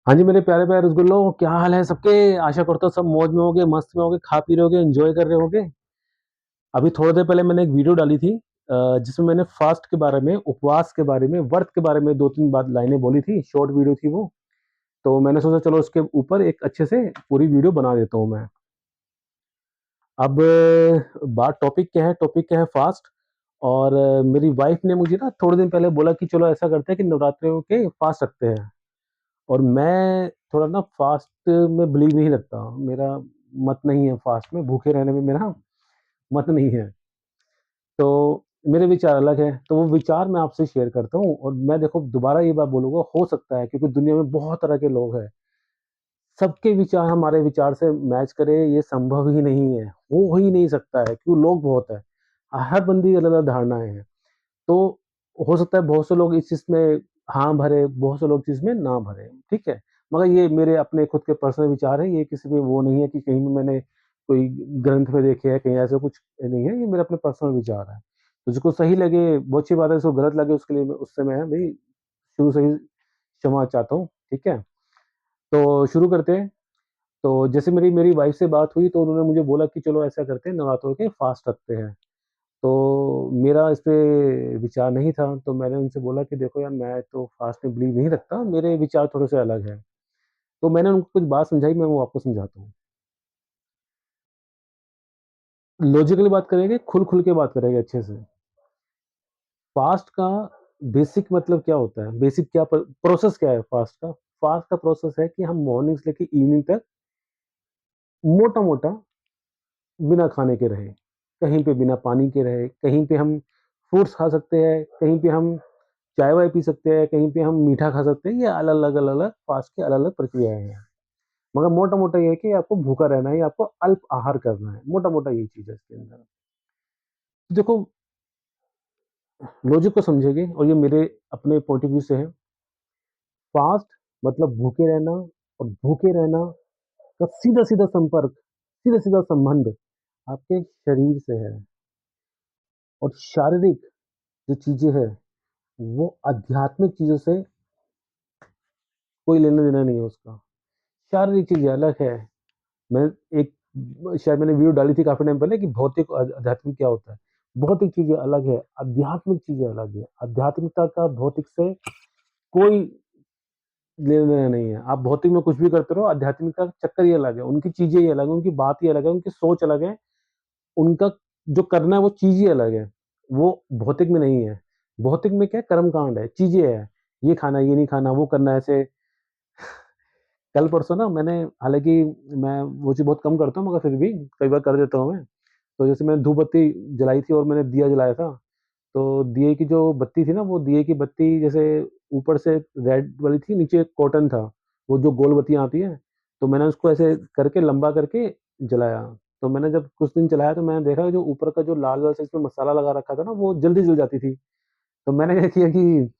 हाँ जी, मेरे प्यारे-प्यारे रसगुल्लो, क्या हाल है सबके? आशा करता हूँ सब मौज में होंगे, मस्त में होंगे, खा पी रहे होंगे, एन्जॉय कर रहे होंगे। अभी थोड़ी देर पहले मैंने एक वीडियो डाली थी जिसमें मैंने फास्ट के बारे में, उपवास के बारे में, व्रत के बारे में 2-3 बात लाइनें बोली थी, शॉर्ट वीडियो थी वो। तो मैंने सोचा चलो उसके ऊपर एक अच्छे से पूरी वीडियो बना देता हूँ मैं। अब बात टॉपिक क्या है फास्ट और मेरी वाइफ़ ने मुझे ना थोड़े दिन पहले बोला कि चलो ऐसा करते हैं कि नवरात्रों के फास्ट रखते हैं। और मैं थोड़ा ना फ़ास्ट में बिलीव नहीं रखता, मेरा मत नहीं है फ़ास्ट में, भूखे रहने में मेरा मत नहीं है। तो मेरे विचार अलग हैं, तो वो विचार मैं आपसे शेयर करता हूँ और मैं देखो दोबारा ये बात बोलूँगा, हो सकता है क्योंकि दुनिया में बहुत तरह के लोग हैं, सबके विचार हमारे विचार से मैच करें ये संभव ही नहीं है, हो ही नहीं सकता है क्योंकि लोग बहुत हैं। हर बंदे की अलग-अलग धारणाएँ हैं। तो हो सकता है बहुत से लोग इस चीज़ में हाँ भरे, बहुत से लोग इस चीज़ में ना भरे, ठीक है? मगर ये मेरे अपने खुद के पर्सनल विचार हैं, ये किसी पे वो नहीं है कि कहीं भी मैंने कोई ग्रंथ में देखे है, कहीं ऐसा कुछ नहीं है, ये मेरे अपने पर्सनल विचार हैं। तो जिसको सही लगे वो अच्छी बात है, जिसको गलत लगे उसके लिए मैं उससे मैं भई शुरू से ही क्षमा चाहता हूँ, ठीक है? तो शुरू करते हैं। तो जैसे मेरी मेरी वाइफ़ से बात हुई तो उन्होंने मुझे बोला कि चलो ऐसा करते हैं नवरात्रों के फास्ट रखते हैं। तो मेरा इस पे विचार नहीं था, तो मैंने उनसे बोला कि देखो यार मैं तो फ़ास्ट में बिलीव नहीं रखता, मेरे विचार थोड़े-से अलग हैं। तो मैंने उनको कुछ बात समझाई, मैं वो आपको समझाता हूँ। लॉजिकली बात करेंगे, खुल-खुल के बात करेंगे अच्छे से। फ़ास्ट का बेसिक मतलब क्या होता है? बेसिक क्या प्रोसेस क्या है फ़ास्ट का? फ़ास्ट का प्रोसेस है कि हम मॉर्निंग से लेके इवनिंग तक मोटा-मोटा बिना खाने के रहें। कहीं पे बिना पानी के रहें, कहीं पे हम फ्रूट्स खा सकते हैं, कहीं पे हम चाय-वाय पी सकते हैं, कहीं पे हम मीठा खा सकते हैं, ये अलग-अलग अलग-अलग फ़ास्ट की अलग-अलग प्रक्रियाएँ हैं। मगर मोटा-मोटा ये है कि आपको भूखा रहना है या आपको अल्प आहार करना है, मोटा-मोटा यही चीज़ है इसके अंदर। देखो लॉजिक को समझेंगे और ये मेरे अपने पॉइंट ऑफ व्यू से है, फ़ास्ट मतलब भूखे रहना और भूखे रहना का सीधा-सीधा संपर्क, सीधा-सीधा संबंध आपके शरीर से है और शारीरिक जो चीज़ें हैं, वो आध्यात्मिक चीज़ों से कोई लेना-देना नहीं है उसका। शारीरिक चीज़ें अलग है। मैं एक शायद मैंने वीडियो डाली थी काफ़ी टाइम पहले कि भौतिक और आध्यात्मिक क्या होता है। भौतिक चीज़ें अलग है, आध्यात्मिक चीज़ें अलग है। आध्यात्मिकता का भौतिक से कोई लेना-देना नहीं है। आप भौतिक में कुछ भी करते रहो, आध्यात्मिक का चक्कर ही अलग है। उनकी चीज़ें ही अलग हैं, उनकी बात ही अलग है, उनकी सोच अलग है, उनका जो करना है वो चीज़ ही अलग है। वो भौतिक में नहीं है। भौतिक में क्या है कर्मकांड है, चीज़ें हैं। ये खाना है, ये नहीं खाना, वो करना है ऐसे कल-परसों ना मैंने हालाँकि मैं वो चीज़ बहुत कम करता हूँ मगर फिर भी कई बार कर देता हूँ मैं। तो जैसे मैंने धूप बत्ती जलाई थी और मैंने दिया जलाया था, तो दिए की जो बत्ती थी ना, वो दिए की बत्ती जैसे ऊपर से रेड वाली थी, नीचे कॉटन था, वो जो गोल बत्तियाँ आती हैं, तो मैंने उसको ऐसे करके लंबा करके जलाया। तो मैंने जब कुछ दिन चलाया तो मैंने देखा जो ऊपर का जो लाल-लाल सा इसमें मसाला लगा रखा था ना, वो जल्दी जल जाती थी। तो मैंने क्या किया कि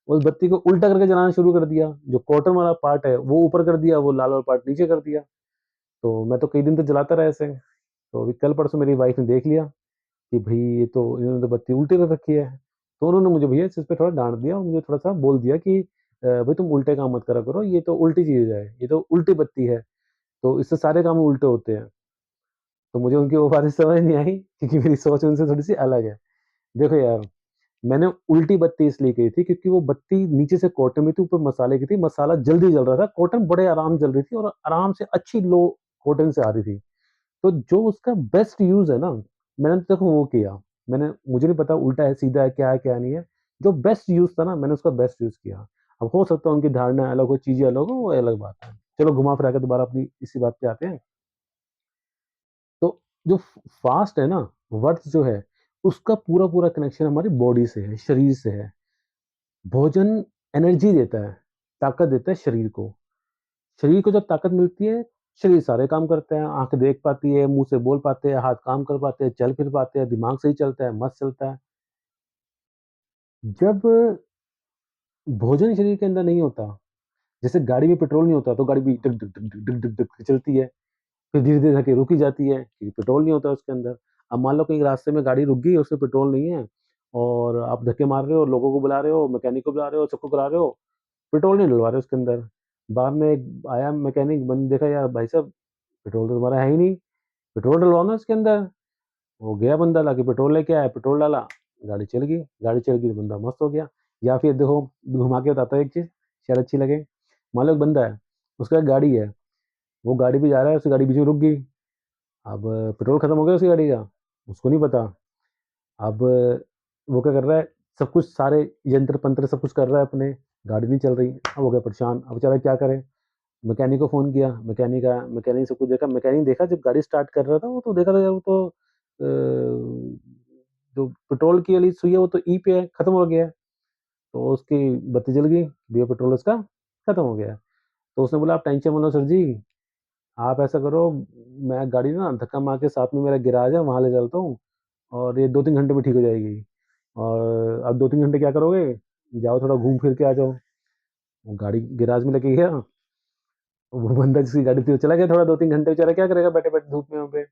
उस बत्ती को उल्टा करके जलाना शुरू कर दिया, जो कॉटन वाला पार्ट है, वो ऊपर कर दिया, वो लाल वाला पार्ट नीचे कर दिया। तो मैं तो कई दिन तक जलाता रहा ऐसे। तो अभी कल-परसों मेरी वाइफ़ ने देख लिया कि भई ये तो इन्होंने तो बत्ती उल्टी कर रखी है। तो उन्होंने मुझे भैया इस चीज़ पे थोड़ा डाँट दिया और मुझे थोड़ा-सा बोल दिया कि भई तुम उल्टे काम मत करा करो, ये तो उल्टी चीज़ है, ये तो उल्टी बत्ती है, तो इससे सारे काम उल्टे होते हैं। तो मुझे उनकी वो बातें समझ नहीं आई क्योंकि मेरी सोच उनसे थोड़ी-सी अलग है। देखो यार, मैंने उल्टी बत्ती इसलिए कही थी क्योंकि वो बत्ती नीचे से कॉटन में थी, ऊपर मसाले की थी, मसाला जल्दी जल रहा था, कॉटन बड़े आराम जल रही थी और आराम से अच्छी लो कॉटन से आ रही थी। तो जो उसका बेस्ट यूज़ है ना, मैंने तो देखो वो किया। मुझे नहीं पता उल्टा है, सीधा है, क्या नहीं है। जो बेस्ट यूज़ था ना, मैंने उसका बेस्ट यूज़ किया। अब हो सकता है उनकी धारणा अलग हो, चीज़ें अलग हो, वो अलग बात है। चलो घुमा-फिरा के दोबारा अपनी इसी बात पे आते हैं। तो जो फ़ास्ट है ना, वर्थ जो है, उसका पूरा-पूरा कनेक्शन हमारी बॉडी से है, शरीर से है। भोजन एनर्जी देता है, ताकत देता है शरीर को। शरीर को जब ताकत मिलती है, शरीर सारे काम करते हैं, आँख देख पाती है, मुँह से बोल पाते हैं, हाथ काम कर पाते हैं, चल फिर पाते हैं, दिमाग सही चलता है, मस्त चलता है। जब भोजन शरीर के अंदर नहीं होता, जैसे गाड़ी में पेट्रोल नहीं होता तो गाड़ी भी डिग डिग डिग डिग डिग डिग डिग चलती है, फिर धीरे-धीरे जाके रुक ही जाती है क्योंकि पेट्रोल नहीं होता उसके अंदर। अब मान लो कहीं रास्ते में गाड़ी रुक गई, उसमें पेट्रोल नहीं है और आप धक्के मार रहे हो, लोगों को बुला रहे हो, मैकेनिक को बुला रहे हो, सबको करा रहे हो, पेट्रोल नहीं डलवा रहे उसके अंदर। बाद में एक आया मैकेनिक, मैंने देखा यार भाई साहब पेट्रोल तो तुम्हारा है ही नहीं, पेट्रोल डलवाओ ना इसके अंदर। वो गया बंदा लाके पेट्रोल लेके आया, पेट्रोल डाला, गाड़ी चल गई तो बंदा मस्त हो गया। या फिर देखो घुमा के बताता हूँ एक चीज़, शायद अच्छी लगे। मान लो एक बंदा है, उसका एक गाड़ी है, वो गाड़ी पे जा रहा है, उसकी गाड़ी बीच में रुक गई। अब पेट्रोल खत्म हो गया उसकी गाड़ी का, उसको नहीं पता। अब वो क्या कर रहा है, सब कुछ सारे यंत्र-पंत्र सब कुछ कर रहा है अपने, गाड़ी नहीं चल रही। अब हो गया परेशान, अब बेचारा क्या करे? मैकेनिक को फ़ोन किया, मैकेनिक आया, मैकेनिक सब कुछ देखा, मैकेनिक देखा जब गाड़ी स्टार्ट कर रहा था, वो तो देखा था यार वो तो जो पेट्रोल की वाली सुई है वो तो ई पे है, खत्म हो गया है। तो उसकी बत्ती जल गई, भैया पेट्रोल उसका खत्म हो गया है। तो उसने बोला आप टेंशन मत लो सर जी, आप ऐसा करो, मैं गाड़ी ना धक्का मार के साथ में मेरा गैराज है वहाँ ले चलता हूँ और ये 2-3 घंटे में ठीक हो जाएगी। और अब 2-3 घंटे क्या करोगे? जाओ थोड़ा घूम फिर के आ जाओ। वो गाड़ी गैराज में लेके गया, वो बंदा जिसकी गाड़ी थी वो चला गया, थोड़ा 2-3 घंटे बेचारा क्या करेगा बैठे-बैठे धूप में वहाँ पे।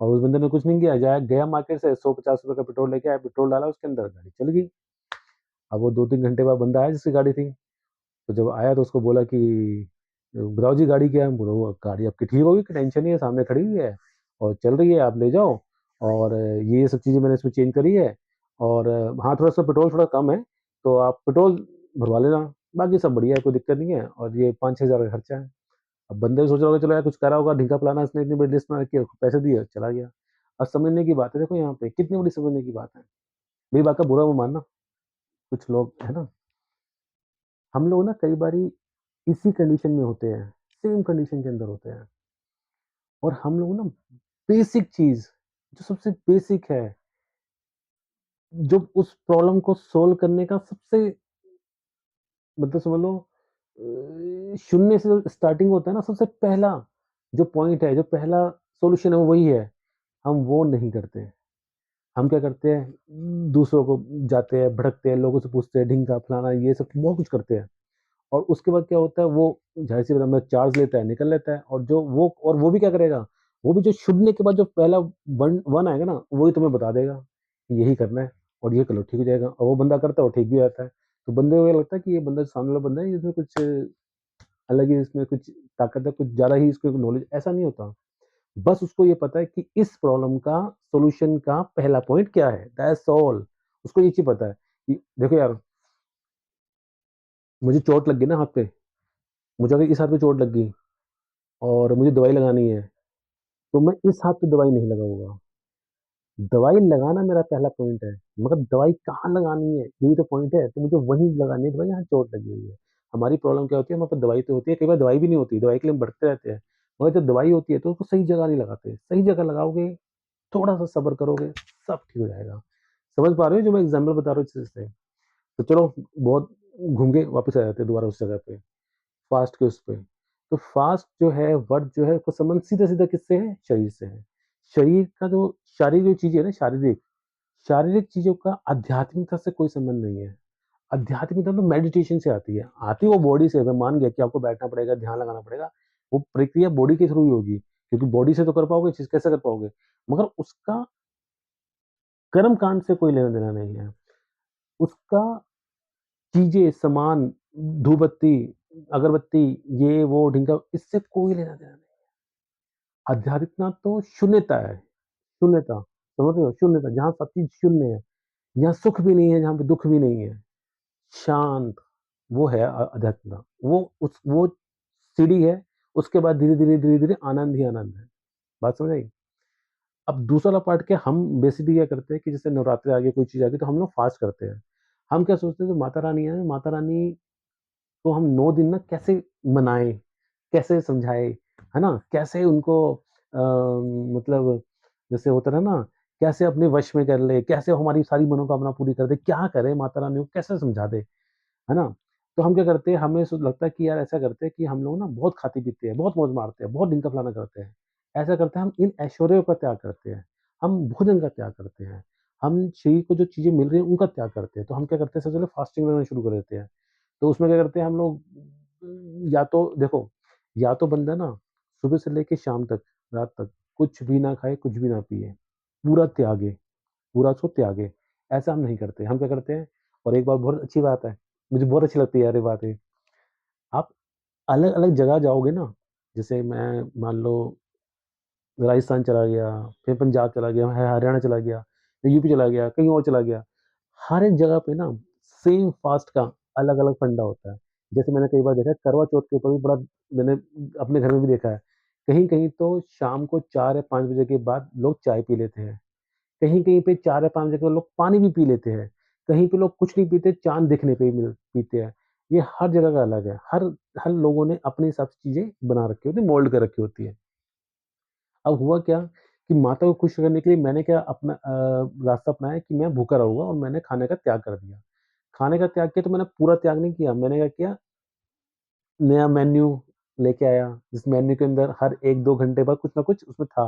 और उस बंदे ने कुछ नहीं किया, जाया गया मार्केट से ₹100-50 का पेट्रोल लेके आया, पेट्रोल डाला उसके अंदर, गाड़ी चल गई। अब वो 2-3 घंटे बाद बंदा आया जिसकी गाड़ी थी, तो जब आया तो उसको बोला कि बताओ जी गाड़ी क्या है? बोला वो गाड़ी आपकी ठीक होगी, टेंशन नहीं है, सामने खड़ी हुई है और चल रही है, आप ले जाओ और ये सब चीज़ें मैंने इसमें चेंज करी है और हाँ, थोड़ा-सा पेट्रोल थोड़ा कम है, तो आप पेट्रोल भरवा लेना, बाकी सब बढ़िया है, कोई दिक्कत नहीं है और ये 5-6 हज़ार का खर्चा है। अब बंदे भी सोच रहे होंगे चलो यार कुछ करा होगा, ढीका फलाना इसने इतनी बड़ी लिस्ट बना रखी है, पैसे दिए, चला गया। अब समझने की बात है देखो यहाँ पे, कितनी बड़ी समझने की बात है। मेरी बात का बुरा मत मानना, कुछ लोग है ना, हम लोग ना कई बारी इसी कंडीशन में होते हैं, सेम कंडीशन के अंदर होते हैं और हम लोग ना बेसिक चीज़, जो सबसे बेसिक है, जो उस प्रॉब्लम को सॉल्व करने का सबसे मतलब समझ लो शून्य से स्टार्टिंग होता है ना, सबसे पहला जो पॉइंट है, जो पहला सॉल्यूशन है वो वही है, हम वो नहीं करते। हम क्या करते हैं, दूसरों को जाते हैं, भड़कते हैं, लोगों से पूछते हैं, ढिंका फलाना ये सब बहुत कुछ करते हैं और उसके बाद क्या होता है वो ज़ाहिर-सी बात है हमें चार्ज लेता है, निकल लेता है और जो वो और वो भी क्या करेगा, वो भी जो छूटने के बाद जो पहला वन वन आएगा ना, वही तुम्हें बता देगा, कि यही करना है और ये कर लो ठीक हो जाएगा और वो बंदा करता है और ठीक भी हो जाता है। तो बंदे को ये लगता है कि ये बंदा सामने वाला बंदा है इसमें कुछ अलग ही इसमें कुछ ताकत है, कुछ ज़्यादा ही इसको नॉलेज ऐसा नहीं होता। बस उसको ये पता है कि इस प्रॉब्लम का सॉल्यूशन का पहला पॉइंट क्या है, दैट्स ऑल। उसको ये चीज़ पता है कि देखो यार, मुझे चोट लग गई ना हाथ पे, मुझे अगर इस हाथ पे चोट लग गई और मुझे दवाई लगानी है, तो मैं इस हाथ पे दवाई नहीं लगाऊँगा। दवाई लगाना मेरा पहला पॉइंट है, मगर दवाई कहाँ लगानी है, यही तो पॉइंट है, तो मुझे वहीं लगानी है दवाई जहाँ चोट लगी हुई है। हमारी प्रॉब्लम क्या होती है, हमारे पास दवाई तो होती है, कई बार दवाई भी नहीं होती, दवाई के लिए हम भटकते रहते हैं। मगर जब दवाई होती है तो उसको सही जगह नहीं लगाते, सही जगह लगाओगे, थोड़ा-सा सब्र करोगे, सब ठीक हो जाएगा। समझ पा रहे हो जो मैं एग्ज़ाम्पल बता रहा हूँ इस चीज़ से? तो चलो बहुत घूम के वापस आ जाते हैं दोबारा उस जगह पे, फ़ास्ट के उस पे। तो फ़ास्ट जो है वर्ड जो है उसका संबंध सीधा-सीधा किससे है? शरीर से है। शरीर का जो शारीरिक जो चीज़ें है ना शारीरिक, शारीरिक चीज़ों का आध्यात्मिकता से कोई संबंध नहीं है। आध्यात्मिकता तो मेडिटेशन से आती है। आती वो बॉडी से है, मैं मान गया कि आपको बैठना पड़ेगा, ध्यान लगाना पड़ेगा। वो प्रक्रिया बॉडी के थ्रू ही होगी, क्योंकि बॉडी से तो कर पाओगे चीज़ कैसे कर पाओगे? मगर उसका कर्म कांड से कोई लेना-देना नहीं है। उसका चीज़ें, सामान, धूप-बत्ती, अगरबत्ती, ये वो ढिंका इससे कोई लेना-देना नहीं। आध्यात्मिकता तो शून्यता है, शून्यता, समझ रहे हो? शून्यता, जहाँ सब चीज़ शून्य है, जहाँ सुख भी नहीं है, जहाँ पे दुःख भी नहीं है, शांत, वो है अध्यात्मता। वो सीढ़ी है, उसके बाद धीरे-धीरे, धीरे-धीरे आनंद ही आनंद है। बात समझ आई? अब दूसरा वाला पार्ट क्या हम बेसिकली क्या करते हैं कि जैसे नवरात्रि आ गई, कोई चीज़ आ गई तो हम लोग फास्ट करते हैं। हम क्या सोचते हैं जो माता रानी है, माता रानी को हम 9 दिन ना कैसे मनाएँ, कैसे समझाएँ, है ना? कैसे उनको मतलब जैसे होता है ना, कैसे अपने वश में कर ले, कैसे हमारी सारी मनोकामना पूरी कर दे, क्या करें माता रानी को कैसे समझा दें, है ना? तो हम क्या करते हैं, हमें सो लगता है कि यार ऐसा करते हैं कि हम लोग ना बहुत खाते-पीते हैं, बहुत मौज मारते हैं, बहुत ढिंका-फलाना करते हैं। ऐसा करते हैं हम इन ऐश्वर्यों का त्याग करते हैं, हम भोजन का त्याग करते हैं, हम शरीर को जो चीज़ें मिल रही हैं उनका त्याग करते हैं। तो हम क्या करते हैं सबसे पहले फास्टिंग करना शुरू कर देते हैं। तो उसमें क्या करते हैं हम लोग या तो देखो, या तो बंदा ना सुबह से लेके शाम तक, रात तक कुछ भी ना खाए, कुछ भी ना पिए, पूरा त्यागे, पूरा उसको त्यागे। ऐसा हम नहीं करते। हम क्या करते हैं और एक बात बहुत अच्छी बात है, मुझे बहुत अच्छी लगती है यार ये बात ये। आप अलग-अलग जगह जाओगे ना, जैसे मैं मान लो राजस्थान चला गया, फिर पंजाब चला गया, हरियाणा चला गया, फिर यूपी चला गया, कहीं और चला गया। हर एक जगह पे ना सेम फ़ास्ट का अलग-अलग फंडा होता है। जैसे मैंने कई बार देखा है करवा चौथ के ऊपर भी बड़ा मैंने अपने घर में भी देखा है। कहीं-कहीं तो शाम को 4 या 5 बजे के बाद लोग चाय पी लेते हैं। कहीं-कहीं पे 4 या 5 जगह लोग पानी भी पी लेते हैं। कहीं पे लोग कुछ नहीं पीते, चाँद दिखने पे ही पीते हैं। ये हर जगह का अलग है। हर हर लोगों ने अपने हिसाब से चीज़ें बना रखी होती है, मोल्ड कर रखी होती है। अब हुआ क्या कि माता को खुश करने के लिए मैंने क्या अपना रास्ता अपनाया कि मैं भूखा रहूँगा और मैंने खाने का त्याग कर दिया। खाने का त्याग किया तो मैंने पूरा त्याग नहीं किया, मैंने क्या किया नया मेन्यू लेके आया, जिस मेन्यू के अंदर हर 1-2 घंटे बाद कुछ ना कुछ उसमें था।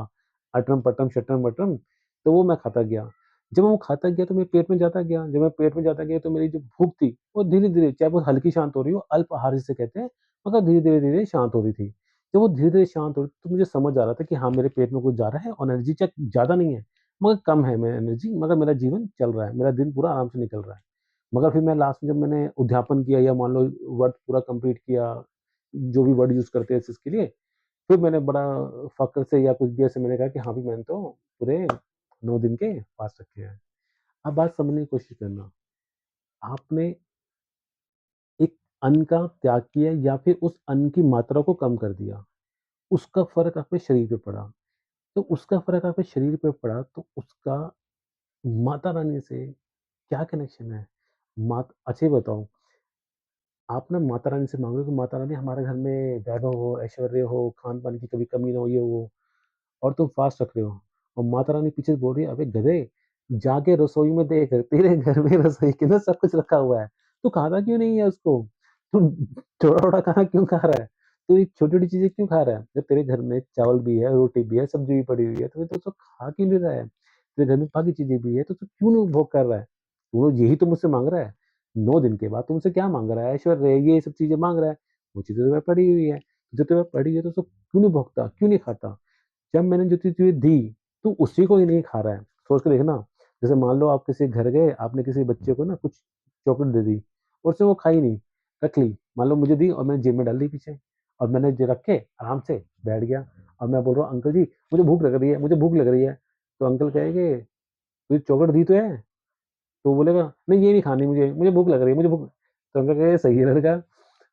अटरम-पटरम, शटरम-वटरम, तो वो मैं खाता गया। जब वो खाता गया तो मेरे पेट में जाता गया, जब मैं पेट में जाता गया तो मेरी जो भूख थी, वो धीरे-धीरे चाहे वो हल्की शांत हो रही हो, अल्पाहार जिसे कहते हैं, मगर धीरे-धीरे, धीरे शांत हो रही थी। जब वो धीरे-धीरे शांत हो रही थी तो मुझे समझ आ रहा था कि हाँ, मेरे पेट में कुछ जा रहा है और एनर्जी ज़्यादा नहीं है, मगर कम है मेरी एनर्जी मगर मेरा जीवन चल रहा है, मेरा दिन पूरा आराम से निकल रहा है। मगर फिर मैं लास्ट में जब मैंने उद्यापन किया या मान लो व्रत पूरा कंप्लीट किया जो भी वर्ड यूज़ करते हैं इस चीज़ के लिए, फिर मैंने बड़ा फ़क्र से या कुछ भी ऐसे मैंने कहा कि हाँ, भाई मैंने तो पूरे 9 दिन के फास्ट रखे हैं। अब बात समझने की कोशिश करना, आपने एक अन्न का त्याग किया या फिर उस अन्न की मात्रा को कम कर दिया, उसका फ़र्क आपके शरीर पे पड़ा। तो उसका फ़र्क आपके शरीर पे पड़ा तो उसका माता रानी से क्या कनेक्शन है? अच्छा ये बताओ, आप ना माता रानी से माँगो कि माता रानी हमारे घर में वैभव हो, ऐश्वर्य हो, खान-पान की कभी कमी ना हो, ये वो। और तुम फ़ास्ट रख रहे हो और माता रानी पीछे से बोल रही है, "अबे गधे! जाके रसोई में देख, तेरे घर में रसोई के अंदर सब कुछ रखा हुआ है। तू खाता क्यों नहीं है उसको? तू थोड़ा-थोड़ा खाना क्यों खा रहा है? तू ये छोटी-छोटी चीज़ें क्यों खा रहा है? जब तेरे घर में चावल भी है, रोटी भी है, सब्ज़ी भी पड़ी हुई है, तो फिर तू उसको खा क्यों नहीं रहा है? तेरे घर में बाकी चीज़ें भी है, तो तू क्यों नहीं उपभोग कर रहा है? तू यही तो मुझसे माँग रहा है। 9 दिन के बाद तू मुझसे क्या माँग रहा है? ऐश्वर्य, ये सब चीज़ें माँग रहा है। वो चीज़ें तो मैं पड़ी हुई है। जो तेरे पास पड़ी हुई है, तो उसको क्यों नहीं भोगता? क्यों नहीं खाता? जब मैंने जो चीज़ तुझे दी, तू उसी को ही नहीं खा रहा है। सोच के देखना, जैसे मान लो आप किसी के घर गए, आपने किसी बच्चे को ना कुछ चॉकलेट दे दी और उसने वो खाई नहीं, रख ली। मान लो मुझे दी और मैंने जेब में डाल दी पीछे और मैंने रख के आराम से बैठ गया और मैं बोल रहा हूँ, "अंकल जी, मुझे भूख लग रही है, मुझे भूख लग रही है।" तो अंकल कहेंगे, "तुझे चॉकलेट दी तो है?" तो वो बोलेगा, "नहीं, ये नहीं खानी मुझे, मुझे भूख लग रही है, मुझे भूख।" तो अंकल कहेंगे, "सही है लड़का।"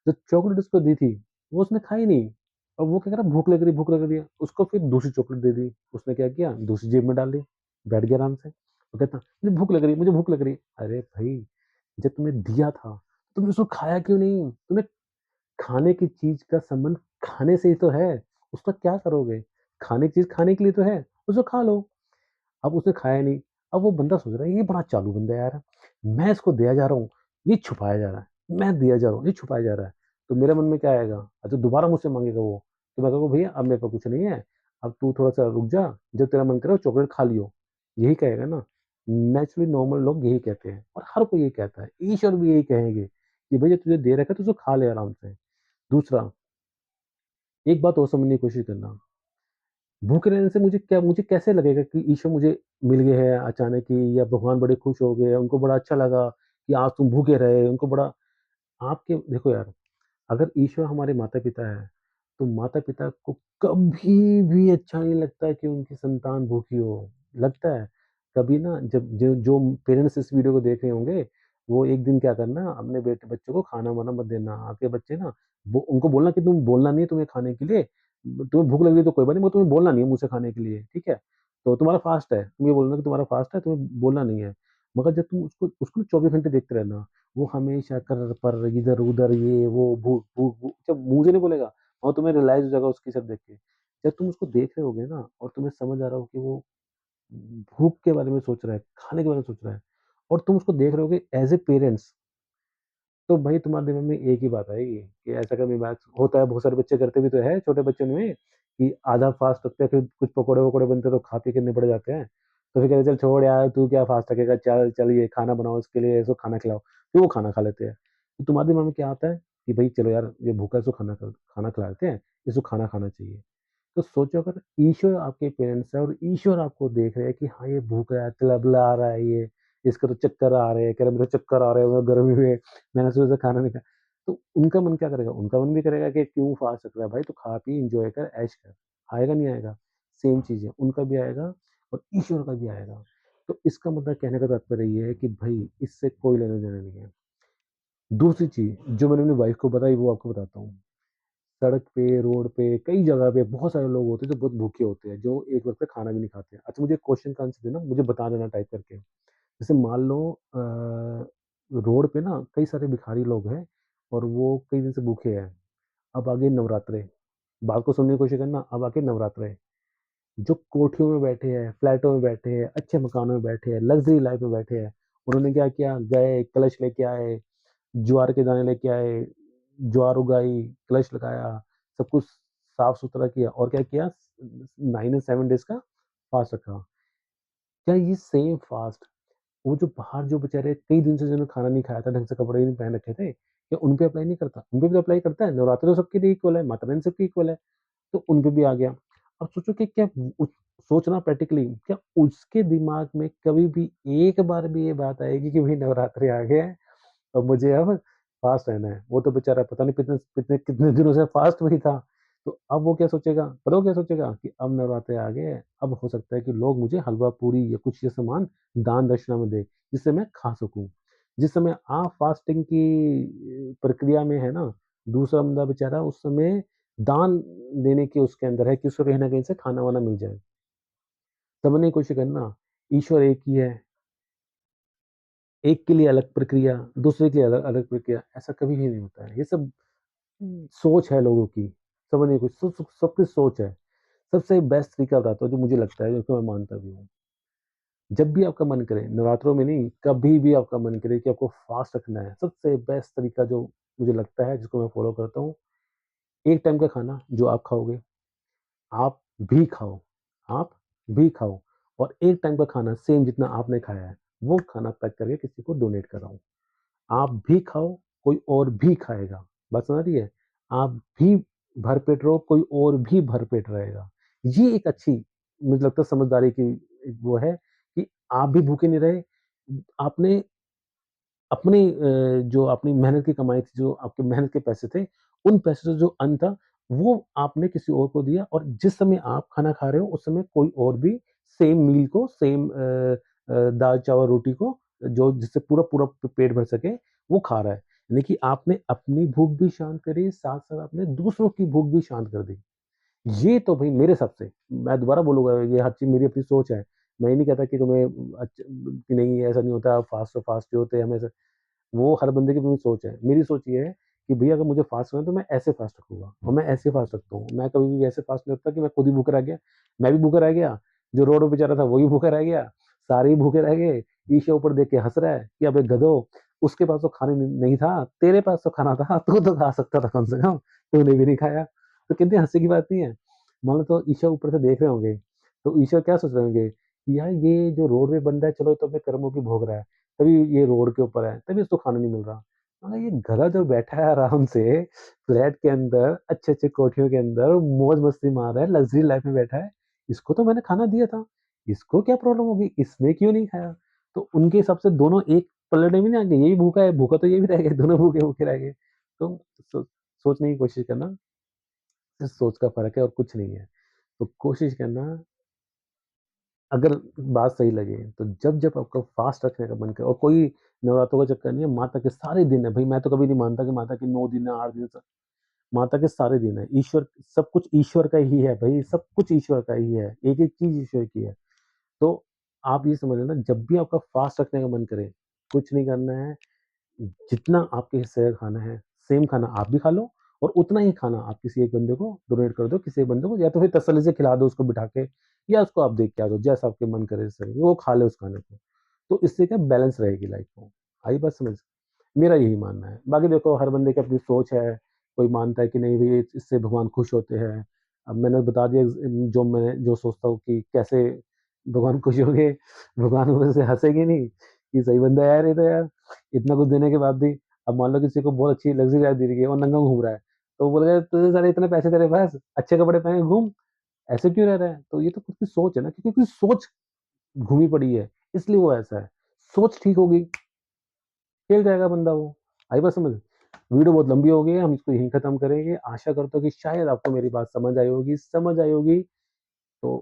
जो चॉकलेट उसको दी थी, वो उसने खाई नहीं और वो क्या कर रहा भूख लग रही है। उसको फिर दूसरी चॉकलेट दे दी। उसने क्या किया दूसरी जेब में डाल ली, बैठ गया आराम से। वो कहता मुझे भूख लग रही है, मुझे भूख लग रही है। अरे भाई जब तुम्हें दिया था, तुमने उसको खाया क्यों नहीं? तुम्हें खाने की चीज़ का संबंध खाने से ही तो है, उसका क्या करोगे? खाने की चीज़ खाने के लिए तो है, उसको खा लो। अब उसने खाया नहीं, अब वो बंदा सोच रहा है ये बड़ा चालू बंदा है यार, मैं इसको दिया जा रहा हूँ, ये छुपाया जा रहा है, मैं दिया जा रहा हूँ, ये छुपाया जा रहा है। तो मेरे मन में क्या आएगा? अच्छा दोबारा मुझसे माँगेगा वो, तो मैं कहूँगा भैया अब मेरे पास कुछ नहीं है, अब तू थोड़ा-सा रुक जा, जब तेरा मन करे वो चॉकलेट खा लियो। यही कहेगा ना? नेचुरली नॉर्मल लोग यही कहते हैं और हर कोई यही कहता है। ईश्वर भी यही कहेंगे कि भैया तुझे दे रखा है तो उसको खा ले आराम से। दूसरा, एक बात और समझने की कोशिश करना भूखे रहने से मुझे कैसे लगेगा कि ईश्वर मुझे मिल गए हैं अचानक ही या भगवान बड़े खुश हो गए, उनको बड़ा अच्छा लगा कि आज तुम भूखे रहे, उनको बड़ा आपके देखो यार, अगर ईश्वर हमारे माता-पिता हैं, तो माता-पिता को कभी भी अच्छा नहीं लगता है कि उनकी संतान भूखी हो, लगता है? कभी ना जब जो जो पेरेंट्स इस वीडियो को देख रहे होंगे, वो एक दिन क्या करना अपने बेटे बच्चों को खाना-वाना मत देना, आपके बच्चे ना वो उनको बोलना कि तुम बोलना नहीं है तुम्हें खाने के लिए, तुम्हें भूख लग रही है तो कोई बात नहीं मगर तुम्हें बोलना नहीं है मुझसे खाने के लिए, ठीक है? तो तुम्हारा फास्ट है, तुम ये बोलना कि तुम्हारा फास्ट है, तुम्हें बोलना नहीं है। मगर जब तुम उसको 24 घंटे देखते रहना, वो हमेशा कर-पर, इधर-उधर, ये वो, भूख भूख भूख जब मुँह से नहीं बोलेगा और तुम्हें रियलाइज़ हो जाएगा उसकी शक्ल देख के। जब तुम उसको देख रहे होगे ना और तुम्हें समझ आ रहा हो कि वो भूख के बारे में सोच रहा है, खाने के बारे में सोच रहा है और तुम उसको देख रहे होगे एज़ अ पेरेंट्स तो भाई तुम्हारे दिमाग में एक ही बात आएगी कि ऐसा कभी मैच होता है, बहुत सारे बच्चे करते भी तो हैं, छोटे बच्चों में कि आधा फास्ट रखते हैं, फिर कुछ पकोड़े-वकोड़े बनते हैं तो खा पी के निबट जाते हैं। तो फिर कहते हैं, "चल छोड़ यार, तू क्या फास्ट रखेगा, चल चल ये खाना बनाओ इसके लिए, इसको खाना खिलाओ।" फिर वो खाना खा लेते हैं। तो तुम्हारे दिमाग में क्या आता है कि भई चलो यार, ये भूखा है इसको खाना खिला देते हैं, इसको खाना खाना चाहिए। तो सोचो अगर ईश्वर आपके पेरेंट्स हैं और ईश्वर आपको देख रहे हैं कि हाँ, ये भूखा है, तिलबला रहा है ये, इसको तो चक्कर आ रहे हैं, कह रहा है, "मुझे चक्कर आ रहे हैं, मैं गर्मी में मैंने सुबह से खाना नहीं खाया।" तो उनका मन क्या करेगा? उनका मन भी करेगा कि क्यों फास्ट रख रहा है भाई, तू खा पी, एन्जॉय कर, ऐश कर। आएगा नहीं आएगा? सेम चीज़ है, उनका भी आएगा और ईश्वर का भी आएगा। तो इसका मतलब कहने का तात्पर्य ये है कि भई इससे कोई लेना-देना नहीं है। दूसरी चीज़ जो मैंने अपनी वाइफ़ को बताई वो आपको बताता हूँ। सड़क पे, रोड पे, कई जगह पे बहुत सारे लोग होते हैं जो बहुत भूखे होते हैं, जो एक वक़्त का खाना भी नहीं खाते हैं। अच्छा मुझे क्वेश्चन का आंसर देना, मुझे बता देना टाइप करके। जैसे मान लो रोड पे ना कई सारे भिखारी लोग हैं और वो कई दिन से भूखे हैं। अब आ गए नवरात्रे, बात को सुनने की कोशिश करना, अब आके नवरात्रे। जो कोठियों में बैठे हैं, फ्लैटों में बैठे हैं, अच्छे मकानों में बैठे हैं, लग्ज़री लाइफ़ में बैठे हैं, उन्होंने क्या किया, गए कलश लेके आए, ज्वार के दाने लेके आए, ज्वार उगाई, कलश लगाया, सब कुछ साफ-सुथरा किया और क्या किया 9 एंड 7 डेज़ का फास्ट रखा। क्या ये सेम फास्ट वो जो बाहर जो बेचारे कई दिन से जिन्होंने खाना नहीं खाया था, ढंग से कपड़े नहीं पहन रखे थे, क्या उन पे अप्लाई नहीं करता? उन पे भी तो अप्लाई करता है, नवरात्रि तो सबके लिए इक्वल है, माता रानी सबकी इक्वल है, तो उन पे भी आ गया। अब सोचो कि क्या उ सोचना प्रैक्टिकली क्या उसके दिमाग में कभी भी एक बार भी ये बात आएगी कि भई नवरात्रि आ गए हैं और मुझे अब फास्ट रहना है। वो तो बेचारा पता नहीं कितने कितने कितने दिनों से फास्ट में ही था। तो अब वो क्या सोचेगा? पता है वो क्या सोचेगा? कि अब नवरात्रे आ गए हैं, अब हो सकता है कि लोग मुझे हलवा-पूरी या कुछ ये सामान दान दक्षिणा में दें, जिससे मैं खा सकूँ। जिस समय आप फास्टिंग की प्रक्रिया में है ना, दूसरा बंदा बेचारा उस समय दान देने की उसके अंदर है कि उसको कहीं न कहीं से खाना-वाना मिल जाए। समझने की कोशिश करना, ईश्वर एक ही है। एक के लिए अलग प्रक्रिया, दूसरे के लिए अलग प्रक्रिया, ऐसा कभी भी नहीं होता है। ये सब सोच है लोगों की, समझने की सब सब सबकी सोच है। सबसे बेस्ट तरीका बताता हूँ जो मुझे लगता है, जो कि मैं मानता भी हूँ। जब भी आपका मन करे, नवरात्रों में नहीं, कभी भी आपका मन करे कि आपको फास्ट रखना है, सबसे बेस्ट तरीका जो मुझे लगता है, जिसको मैं फ़ॉलो करता हूँ, एक टाइम का खाना जो आप खाओगे, आप भी खाओ, आप भी खाओ और एक टाइम का खाना सेम जितना आपने खाया है, वो खाना पैक करके किसी को डोनेट कराओ। आप भी खाओ, कोई और भी खाएगा। बात समझ आ रही है? आप भी भरपेट रहो, कोई और भी भरपेट रहेगा। ये एक अच्छी मुझे लगता है समझदारी की एक वो है कि आप भी भूखे नहीं रहे। आपने अपने जो आपने मेहनत की कमाई थी, जो आपके मेहनत के पैसे थे, उन पैसों से जो अन्न था, वो आपने किसी और को दिया और जिस समय आप खाना खा रहे हो, उस समय कोई और भी सेम मील को, सेम दाल, चावल, रोटी को जो जिससे पूरा-पूरा पेट भर सके, वो खा रहा है। यानी कि आपने अपनी भूख भी शांत करी, साथ-साथ आपने दूसरों की भूख भी शांत कर दी। ये तो भई मेरे हिसाब से, मैं दोबारा बोलूँगा ये हर चीज़ मेरी अपनी सोच है। मैं ये नहीं कहता कि तुम्हें कि नहीं ऐसा नहीं होता, फास्ट तो फास्ट ही होते हैं, हमेशा वो हर बंदे की अपनी सोच है। मेरी सोच ये है कि भैया अगर मुझे फास्ट करना है तो मैं ऐसे फास्ट रखूँगा और मैं ऐसे फास्ट रखता हूँ। मैं कभी भी ऐसे फास्ट नहीं रखता कि मैं खुद ही भूखा रह गया। मैं भी भूखा रह गया, जो रोड पे बेचारा था वो भी भूखा रह गया, सारे ही भूखे रह गए। ईशा ऊपर देख के हँस रहा है कि अबे गधो! उसके पास तो खाने नहीं था, तेरे पास तो खाना था, तू तो खा सकता था कम से कम, तूने भी नहीं खाया। तो कितनी हँसी की बात नहीं है। मान लो तो ईशा ऊपर से देख रहे होंगे, तो ईशा क्या सोच रहे होंगे, कि यार ये जो रोड पे बंदा है चलो ये तो अपने कर्मों की भोग रहा है। तभी ये रोड के ऊपर है, तभी उसको खाना नहीं मिल रहा। मगर ये गधा जो बैठा है आराम से फ्लैट के अंदर, अच्छे-अच्छे कोठरियों के अंदर, मौज-मस्ती मार रहा है, लग्ज़री लाइफ़ में बैठा है, इसको तो मैंने खाना दिया था, इसको क्या प्रॉब्लम होगी? इसने क्यों नहीं खाया? तो उनके हिसाब से दोनों एक पलड़े में नहीं आ गए, ये भी भूखा है, भूखा तो ये भी रह गए, दोनों भूखे-भूखे रह गए। तो सो सोचने की कोशिश करना, सिर्फ़ सोच का फ़र्क है और कुछ नहीं है। तो कोशिश करना अगर बात सही लगे, तो जब-जब आपको फ़ास्ट रखने का मन करे और कोई नवरात्रों का चक्कर नहीं है, माता के सारे दिन है, भई मैं तो कभी नहीं मानता कि माता के 9 दिन है, 8 दिन माता के सारे दिन है। ईश्वर सब कुछ ईश्वर का ही है भई, सब कुछ ईश्वर का ही है, एक-एक चीज़ ईश्वर की है। तो आप ये समझ लेना जब भी आपका फ़ास्ट रखने का मन करे, कुछ नहीं करना है, जितना आपके हिस्से का खाना है, सेम खाना आप भी खा लो और उतना ही खाना आप किसी एक बंदे को डोनेट कर दो, किसी एक बंदे को या तो फिर तसल्ली से खिला दो उसको बिठा के या उसको आप दे के आ दो, जैसा आपके मन करे सही, वो खा ले उस खाने को। तो इससे क्या बैलेंस रहेगी लाइफ़ में। आई बात समझ? मेरा यही मानना है। बाकी देखो हर बंदे की अपनी सोच है, कोई मानता है कि नहीं भई इससे भगवान खुश होते हैं। अब मैंने बता दिया जो मैं जो सोचता हूँ कि कैसे भगवान खुश होंगे, भगवान मेरे से हँसेंगे नहीं कि सही बंदा है यार ये तो यार, इतना कुछ देने के बाद भी अब मान लो किसी को बहुत अच्छी लग्ज़री लाइफ़ दे दी है और नंगा घूम रहा है, तो वो बोलेगा तुझे साले इतने पैसे तेरे पास, अच्छे कपड़े पहन के घूम, ऐसे क्यों रह रहा है? तो ये तो खुद की सोच है ना, क्योंकि उसकी सोच घूमी पड़ी है, इसलिए वो ऐसा है। सोच ठीक होगी, हिल जाएगा बंदा वो। आई बात समझ? वीडियो बहुत लंबी हो गई है, हम इसको यहीं खत्म करेंगे। आशा करता हूँ कि शायद आपको मेरी बात समझ आई होगी तो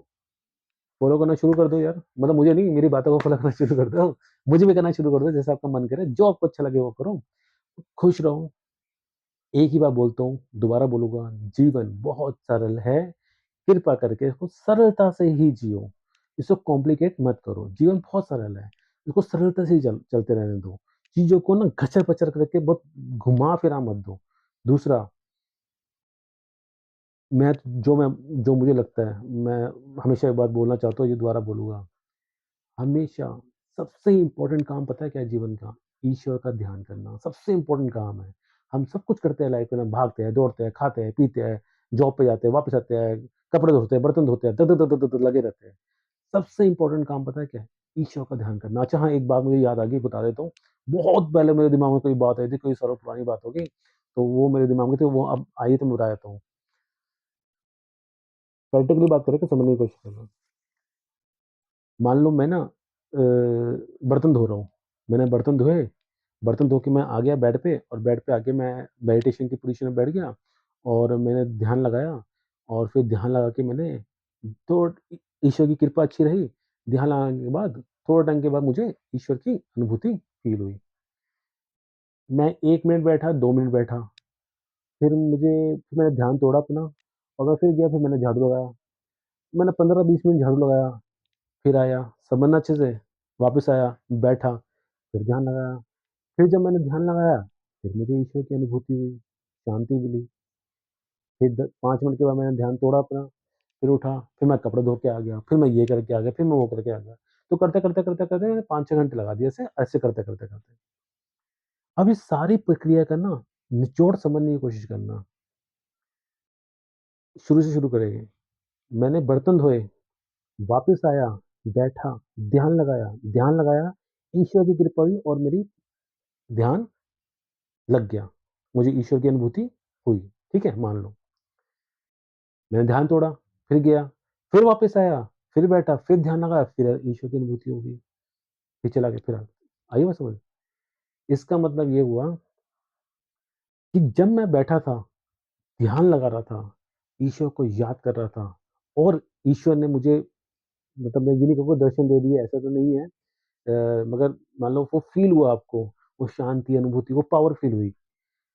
फॉलो करना शुरू कर दो यार। मतलब मुझे नहीं, मेरी बातों को फॉलो करना शुरू कर दो। मुझे भी करना शुरू कर दो, जैसा आपका मन करे, जो आपको अच्छा लगे वो करो। खुश रहो। एक ही बात बोलता हूँ, दोबारा बोलूँगा, जीवन बहुत सरल है, कृपा करके इसको सरलता से ही जियो। इसको कॉम्प्लिकेट मत करो, जीवन बहुत सरल है, इसको सरलता से ही चलते रहने दो। चीज़ों को ना घचर-पचर करके बहुत घुमा-फिरा मत दो। दूसरा, जो मुझे लगता है, मैं हमेशा एक बात बोलना चाहता हूँ, ये दोबारा बोलूँगा। हमेशा सबसे इम्पोर्टेंट काम पता है क्या है जीवन का? ईश्वर का ध्यान करना, सबसे इम्पोर्टेंट काम है। हम सब कुछ करते हैं लाइफ में ना, भागते हैं, दौड़ते हैं, खाते हैं, पीते हैं, जॉब पे जाते हैं, वापस आते हैं, कपड़े धोते हैं, बर्तन धोते हैं, दग-दग-दग-दग लगे रहते हैं। सबसे इम्पोर्टेंट काम पता है क्या है? ईश्वर का ध्यान करना। अच्छा हाँ, एक बात मुझे याद आ गई, बता देता हूँ। बहुत पहले मेरे दिमाग में कोई बात आई थी, कोई सालों पुरानी बात होगी, तो वो मेरे दिमाग में थी, वो अब आई तो मैं बता देता हूँ। प्रैक्टिकली बात करें तो समझने की कोशिश करना। मान लो मैं ना बर्तन धो रहा हूँ। मैंने बर्तन धोए, बर्तन धो के मैं आ गया बेड पे और बेड पे आके मैं मेडिटेशन की पोज़ीशन में बैठ गया और मैंने ध्यान लगाया और फिर ध्यान लगा के मैंने तो ईश्वर की कृपा अच्छी रही। ध्यान लगाने के बाद थोड़े टाइम के बाद मुझे ईश्वर की अनुभूति फ़ील हुई। मैं 1 मिनट बैठा, 2 मिनट बैठा, फिर मैंने ध्यान तोड़ा अपना और मैं फिर गया, फिर मैंने झाड़ू लगाया। मैंने 15-20 मिनट झाड़ू लगाया, फिर आया, संभलना अच्छे से, वापस आया, बैठा, फिर ध्यान लगाया। फिर जब मैंने ध्यान लगाया, फिर मुझे ईश्वर की अनुभूति हुई, शांति मिली। फिर द 5 मिनट के बाद मैंने ध्यान तोड़ा अपना, फिर उठा, फिर मैं कपड़े धो के आ गया, फिर मैं ये करके आ गया, फिर मैं वो करके आ गया। तो करते-करते मैंने 5-6 घंटे लगा दिए ऐसे, ऐसे करते-करते। अब इस सारी प्रक्रिया का ना निचोड़ समझने की कोशिश करना। शुरू से शुरू करेंगे। मैंने बर्तन धोए, वापस आया, बैठा, ध्यान लगाया, ईश्वर की कृपा हुई और मेरी ध्यान लग गया। मुझे ईश्वर की अनुभूति हुई, ठीक है? मान लो। मैंने ध्यान तोड़ा, फिर गया, फिर वापस आया, फिर बैठा, फिर ध्यान लगाया, फिर ईश्वर की अनुभूति हो गई, फिर चला गया, फिर आ गया। आई बात समझ? इसका मतलब ये हुआ कि जब मैं बैठा था, ध्यान लगा रहा था, ईश्वर को याद कर रहा था और ईश्वर ने मुझे मतलब मैं ये नहीं कहूँगा दर्शन दे दिए, ऐसा तो नहीं है। मगर मान लो वो फ़ील हुआ आपको, वो शांति, अनुभूति, वो पावर फ़ील हुई।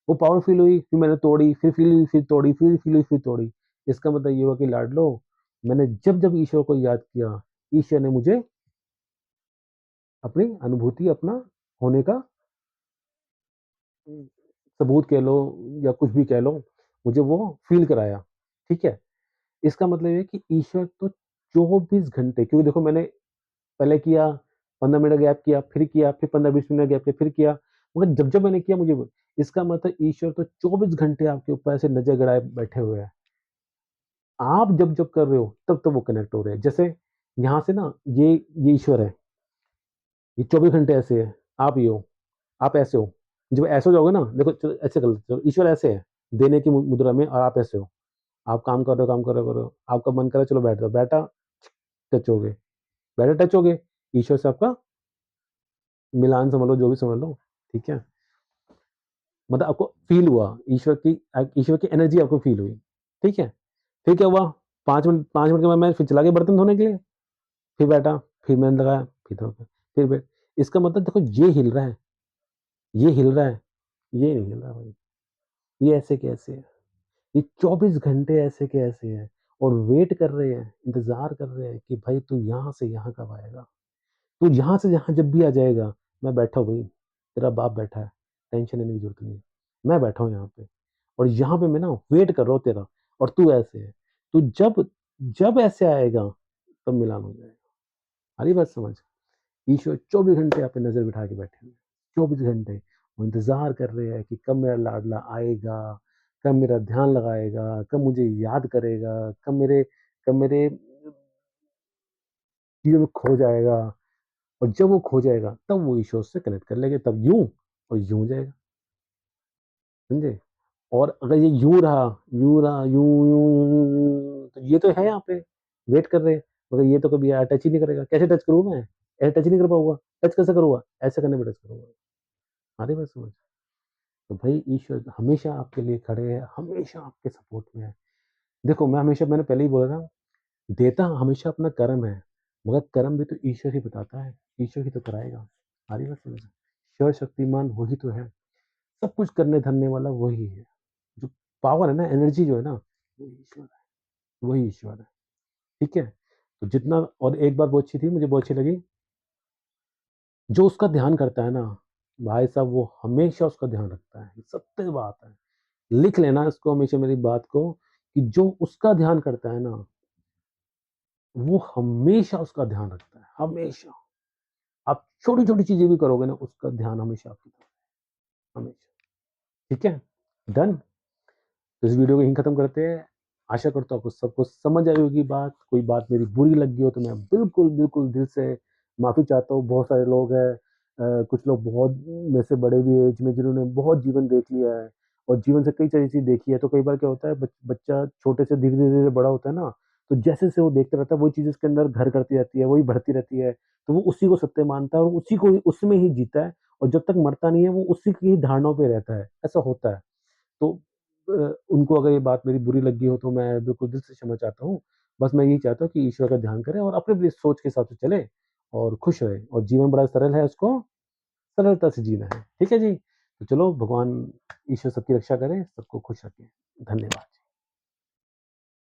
वो पावर फ़ील हुई, फिर मैंने तोड़ी, फिर फ़ील हुई, फिर तोड़ी, फिर फ़ील हुई, फिर तोड़ी। इसका मतलब ये हुआ कि लाडलो, मैंने जब-जब ईश्वर को याद किया, ईश्वर ने मुझे अपनी अनुभूति, अपना होने का उम, सबूत कह लो या कुछ भी कह लो, मुझे वो फ़ील कराया, ठीक है? इसका मतलब ये है कि ईश्वर तो 24 घंटे क्योंकि देखो मैंने पहले किया, 15 मिनट किया, फिर 15-20 मिनट गैप किया, फिर किया। मगर जब-जब मैंने किया मुझे वो इसका मतलब ईश्वर तो 24 घंटे आपके ऊपर ऐसे नज़र गड़ाए बैठे हुए हैं। आप जब-जब कर रहे हो, तब-तब वो कनेक्ट हो रहे हैं। जैसे यहाँ से ना ये ईश्वर है, ये 24 घंटे ऐसे है, आप ये हो, आप ऐसे हो। जब ऐसे हो जाओगे ना, देखो ऐसे कर लेते हो, ईश्वर ऐसे है, देने की मुद्रा में और आप ऐसे हो। आप काम कर रहे हो, आपका मन कर रहा है चलो बैठ जाओ, टच हो गए, टच हो गए, ईश्वर से आपका मिलान समझ लो, जो भी समझ लो, ठीक है? मतलब आपको फ़ील हुआ, ईश्वर की एनर्जी आपको फ़ील हुई, ठीक है? फिर क्या हुआ 5 मिनट के बाद मैं फिर चला गया बर्तन धोने के लिए, फिर बैठा, फिर मैंने लगाया, फिर धो के, फिर बै इसका मतलब देखो ये हिल रहा है, ये हिल रहा है, ये नहीं हिल रहा भाई, ये ऐसे के ऐसे है। ये 24 घंटे ऐसे के ऐसे हैं और वेट कर रहे हैं, इंतज़ार कर रहे हैं कि भाई तू यहाँ से यहाँ कब आएगा? तू यहाँ से यहाँ जब भी आ जाएगा, मैं बैठा हूँ भई, तेरा बाप बैठा है, टेंशन लेने की ज़रूरत नहीं है। मैं बैठा हूँ यहाँ पे और यहाँ पे मैं ना वेट कर रहा हूँ तेरा और तू ऐसे है। तू जब ऐसे आएगा, तब मिलान हो जाएगा। आ रही बात समझ? ईश्वर 24 घंटे आप पे नज़र बिठा के बैठे हुए हैं, 24 घंटे। वो इंतज़ार कर रहे हैं कि कब मेरा लाडला आएगा, कब मेरा ध्यान लगाएगा, कब मुझे याद करेगा, कब मेरे चीज़ों में खो जाएगा और जब वो खो जाएगा, तब वो ईश्वर से कनेक्ट कर लेंगे, तब यूँ और यूँ हो जाएगा, समझे? और अगर ये यूँ रहा, यूँ, तो ये तो है यहाँ पे, वेट कर रहे हैं, मगर ये तो कभी टच ही नहीं करेगा। कैसे टच करूँगा मैं? ऐसे टच नहीं कर पाऊँगा, टच कैसे करूँगा? ऐसे करने पे टच करूँगा। आ रही बात समझ? तो भाई ईश्वर हमेशा आपके लिए खड़े हैं, हमेशा आपके सपोर्ट में है। देखो मैंने पहले ही बोला था, देता हमेशा अपना कर्म है, मगर कर्म भी तो ईश्वर ही बताता है, ईश्वर ही तो कराएगा। आ रही बात समझ में? सर्वशक्तिमान वही तो है, सब कुछ करने धरने वाला वही है। जो पावर है ना, एनर्जी जो है ना, वो ईश्वर है, वही ईश्वर है। ठीक है? तो जितना और एक बात बहुत अच्छी थी, मुझे बहुत अच्छी लगी, जो उसका ध्यान करता है ना, भाई साहब वो हमेशा उसका ध्यान रखता है। सत्य बात है। लिख लेना इसको हमेशा मेरी बात को कि जो उसका ध्यान करता है ना, वो हमेशा उसका ध्यान रखता है, हमेशा। आप छोटी-छोटी चीज़ें भी करोगे ना, उसका ध्यान हमेशा आपकी तरफ है, हमेशा। ठीक है? डन? तो इस वीडियो को यहीं खत्म करते हैं। आशा करता हूँ आपको सबको समझ आई होगी बात। कोई बात मेरी बुरी लगी हो तो मैं बिल्कुल, बिल्कुल दिल से माफ़ी चाहता हूँ। बहुत सारे लोग हैं कुछ लोग बहुत मेरे से बड़े भी एज में जिन्होंने बहुत जीवन देख लिया है और जीवन से कई सारी चीज़ देखी है। तो कई बार क्या होता है बच्चा छोटे से धीरे-धीरे बड़ा होता है ना, तो जैसे-जैसे वो देखता रहता है वही चीज़ उसके अंदर घर करती रहती है, वही बढ़ती रहती है। तो वो उसी को सत्य मानता है और उसी को ही उसमें ही जीता है और जब तक मरता नहीं है वो उसी की ही धारणाओं पे रहता है। ऐसा होता है। तो उनको अगर ये बात मेरी बुरी लगी हो तो मैं बिल्कुल दिल से क्षमा चाहता हूँ। बस मैं यही चाहता हूँ कि ईश्वर का ध्यान करें और अपनी-अपनी सोच के हिसाब से चलें और खुश रहें और जीवन बड़ा सरल है उसको सरलता से जीना है। ठीक है जी? तो चलो भगवान ईश्वर सबकी रक्षा करें, सबको खुश रखें। धन्यवाद।